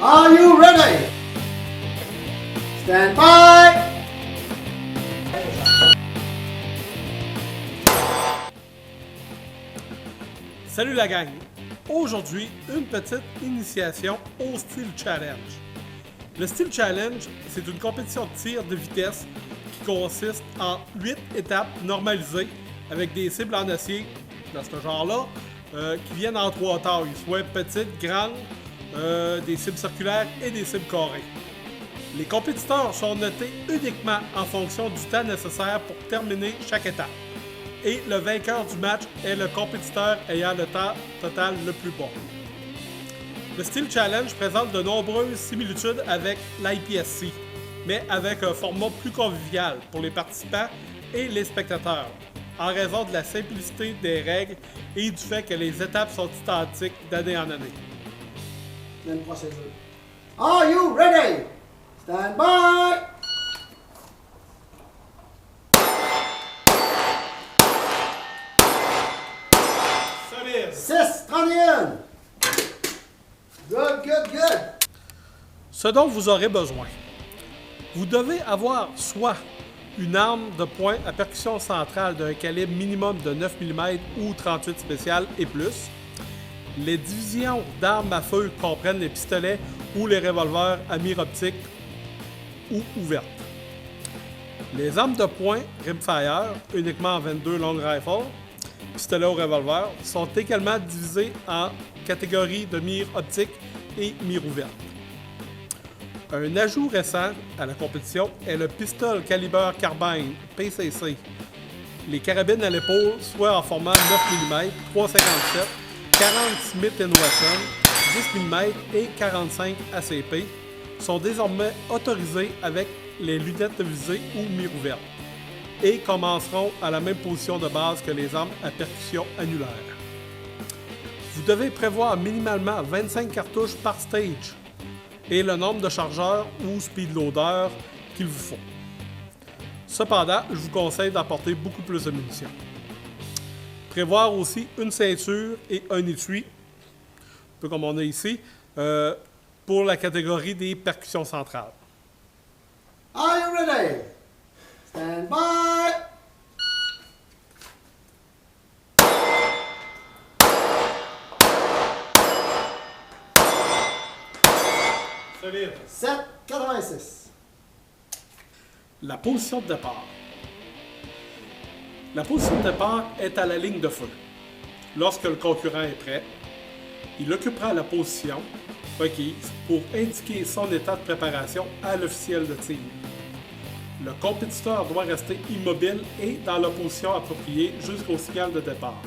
Are you ready? Stand by! Salut la gang! Aujourd'hui, une petite initiation au Steel Challenge. Le Steel Challenge, c'est une compétition de tir de vitesse qui consiste en 8 étapes normalisées avec des cibles en acier, dans ce genre-là, qui viennent en 3 tailles, soit petites, grandes, des cibles circulaires et des cibles carrées. Les compétiteurs sont notés uniquement en fonction du temps nécessaire pour terminer chaque étape. Et le vainqueur du match est le compétiteur ayant le temps total le plus bas. Le Steel Challenge présente de nombreuses similitudes avec l'IPSC, mais avec un format plus convivial pour les participants et les spectateurs, en raison de la simplicité des règles et du fait que les étapes sont identiques d'année en année. Même procédure. Are you ready? Stand by! Solide! 6-31! Good, good, good! Ce dont vous aurez besoin. Vous devez avoir soit une arme de poing à percussion centrale d'un calibre minimum de 9 mm ou 38 spécial et plus. Les divisions d'armes à feu comprennent les pistolets ou les revolvers à mire optique ou ouvertes. Les armes de poing rimfire, uniquement en 22 long rifle, pistolet au revolver, sont également divisées en catégories de mire optique et mire ouverte. Un ajout récent à la compétition est le pistolet calibre carbine PCC. Les carabines à l'épaule, soit en format 9 mm, 357, 40 Smith & Wesson, 10 mm et 45 ACP, sont désormais autorisées avec les lunettes de visée ou mire ouverte et commenceront à la même position de base que les armes à percussion annulaire. Vous devez prévoir minimalement 25 cartouches par stage et le nombre de chargeurs ou speedloaders qu'il vous faut. Cependant, je vous conseille d'apporter beaucoup plus de munitions. Prévoir aussi une ceinture et un étui, un peu comme on a ici, pour la catégorie des percussions centrales. Are you ready? Stand by! Solide. 7-86. La position de départ. La position de départ est à la ligne de feu. Lorsque le concurrent est prêt, il occupera la position requise pour indiquer son état de préparation à l'officiel de tir. Le compétiteur doit rester immobile et dans la position appropriée jusqu'au signal de départ.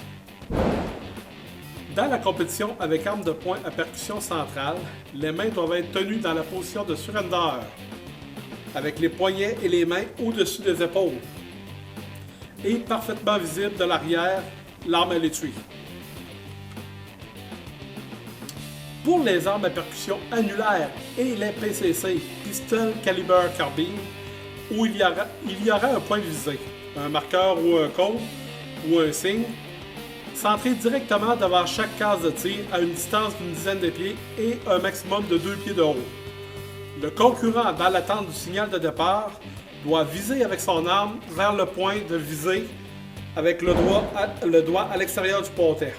Dans la compétition avec arme de poing à percussion centrale, les mains doivent être tenues dans la position de surrender, avec les poignets et les mains au-dessus des épaules, et parfaitement visible de l'arrière, l'arme à l'étui. Pour les armes à percussion annulaire et les PCC, pistolet calibre carbine, où il y aura un point visé, un marqueur ou un code ou un signe, centré directement devant chaque case de tir à une distance d'une dizaine de pieds et un maximum de 2 pieds de haut. Le concurrent, dans l'attente du signal de départ, doit viser avec son arme vers le point de visée avec le doigt à l'extérieur du pontet.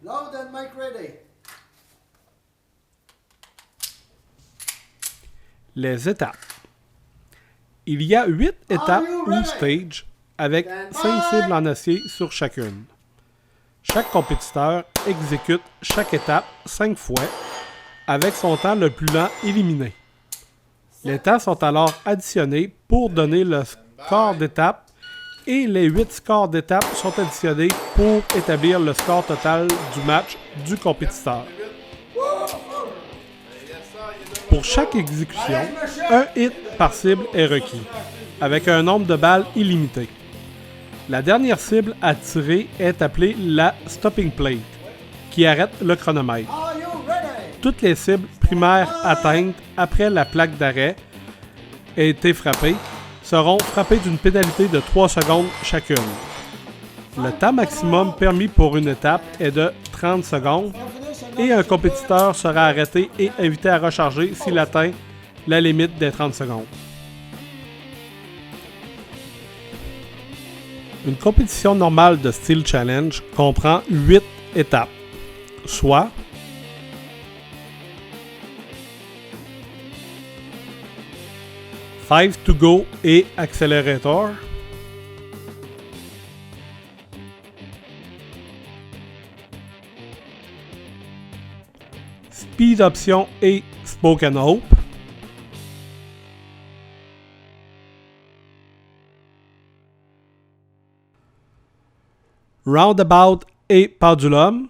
Load and mic ready. Les étapes. Il y a 8 étapes ou stages avec 5 cibles en acier sur chacune. Chaque compétiteur exécute chaque étape 5 fois avec son temps le plus lent éliminé. Les temps sont alors additionnés pour donner le score d'étape et les 8 scores d'étape sont additionnés pour établir le score total du match du compétiteur. Pour chaque exécution, un hit par cible est requis, avec un nombre de balles illimité. La dernière cible à tirer est appelée la stopping plate, qui arrête le chronomètre. Are you ready? Toutes les cibles primaires atteintes après la plaque d'arrêt a été frappée seront frappées d'une pénalité de 3 secondes chacune. Le temps maximum permis pour une étape est de 30 secondes et un compétiteur sera arrêté et invité à recharger s'il atteint la limite des 30 secondes. Une compétition normale de Steel Challenge comprend 8 étapes, soit Five to go et Accelerator, Speed Option et Spoken Hope, Roundabout et Pendulum,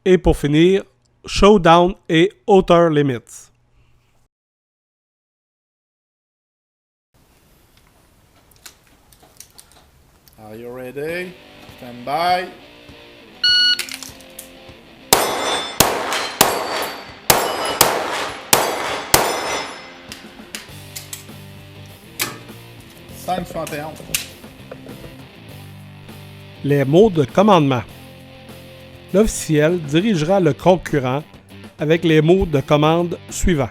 et pour finir, Showdown et Outer Limits. Are you ready? Stand by. Les mots de commandement. L'officiel dirigera le concurrent avec les mots de commande suivants.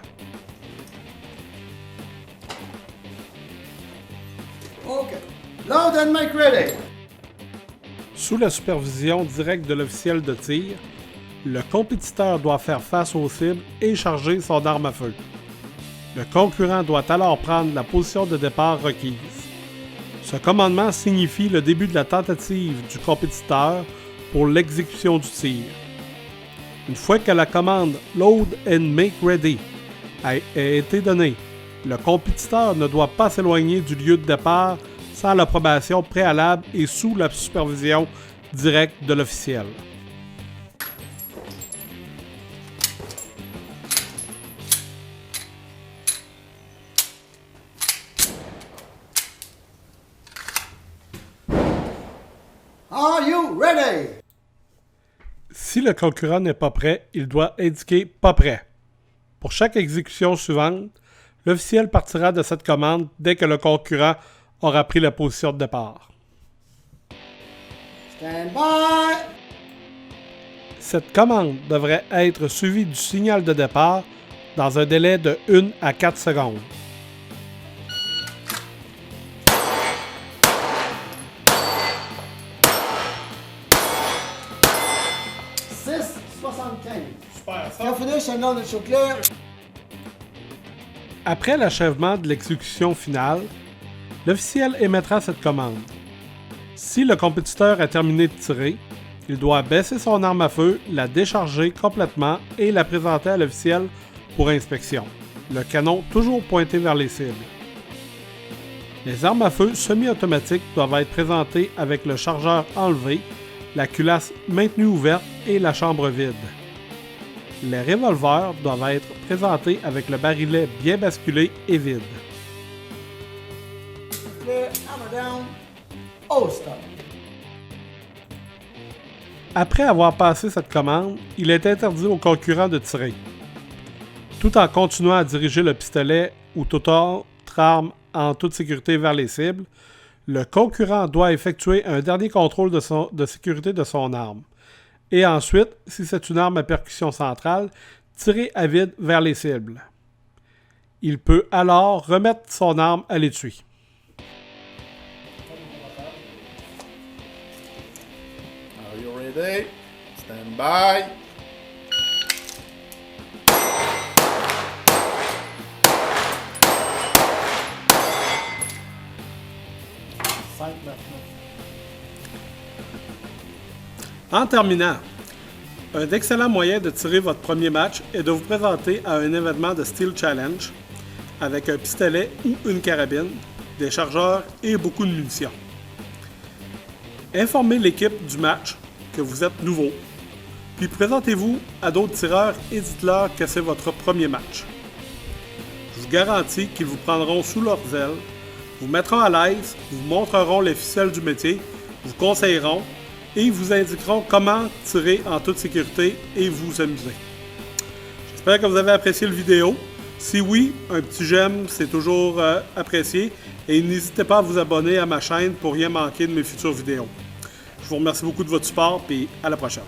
OK. Load and make ready. Sous la supervision directe de l'officiel de tir, le compétiteur doit faire face aux cibles et charger son arme à feu. Le concurrent doit alors prendre la position de départ requise. Ce commandement signifie le début de la tentative du compétiteur pour l'exécution du tir. Une fois que la commande « Load and make ready » a été donnée, le compétiteur ne doit pas s'éloigner du lieu de départ sans l'approbation préalable et sous la supervision directe de l'officiel. Are you ready? Si le concurrent n'est pas prêt, il doit indiquer « pas prêt ». Pour chaque exécution suivante, l'officiel partira de cette commande dès que le concurrent aura pris la position de départ. Stand by. Cette commande devrait être suivie du signal de départ dans un délai de 1 à 4 secondes. Super, ça. Finish and now it's clear. Après l'achèvement de l'exécution finale, l'officiel émettra cette commande. Si le compétiteur a terminé de tirer, il doit baisser son arme à feu, la décharger complètement et la présenter à l'officiel pour inspection. Le canon toujours pointé vers les cibles. Les armes à feu semi-automatiques doivent être présentées avec le chargeur enlevé, la culasse maintenue ouverte et la chambre vide. Les revolvers doivent être présentés avec le barillet bien basculé et vide. Clear, hammer down. Holster. Après avoir passé cette commande, il est interdit au concurrent de tirer. Tout en continuant à diriger le pistolet ou toute autre arme en toute sécurité vers les cibles, le concurrent doit effectuer un dernier contrôle de sécurité de son arme. Et ensuite, si c'est une arme à percussion centrale, tirer à vide vers les cibles. Il peut alors remettre son arme à l'étui. Are you ready? Stand by. En terminant, un excellent moyen de tirer votre premier match est de vous présenter à un événement de Steel Challenge avec un pistolet ou une carabine, des chargeurs et beaucoup de munitions. Informez l'équipe du match que vous êtes nouveau, puis présentez-vous à d'autres tireurs et dites-leur que c'est votre premier match. Je vous garantis qu'ils vous prendront sous leurs ailes, vous mettront à l'aise, vous montreront les ficelles du métier, vous conseilleront et vous indiqueront comment tirer en toute sécurité et vous amuser. J'espère que vous avez apprécié la vidéo. Si oui, un petit j'aime, c'est toujours apprécié. Et n'hésitez pas à vous abonner à ma chaîne pour rien manquer de mes futures vidéos. Je vous remercie beaucoup de votre support et à la prochaine.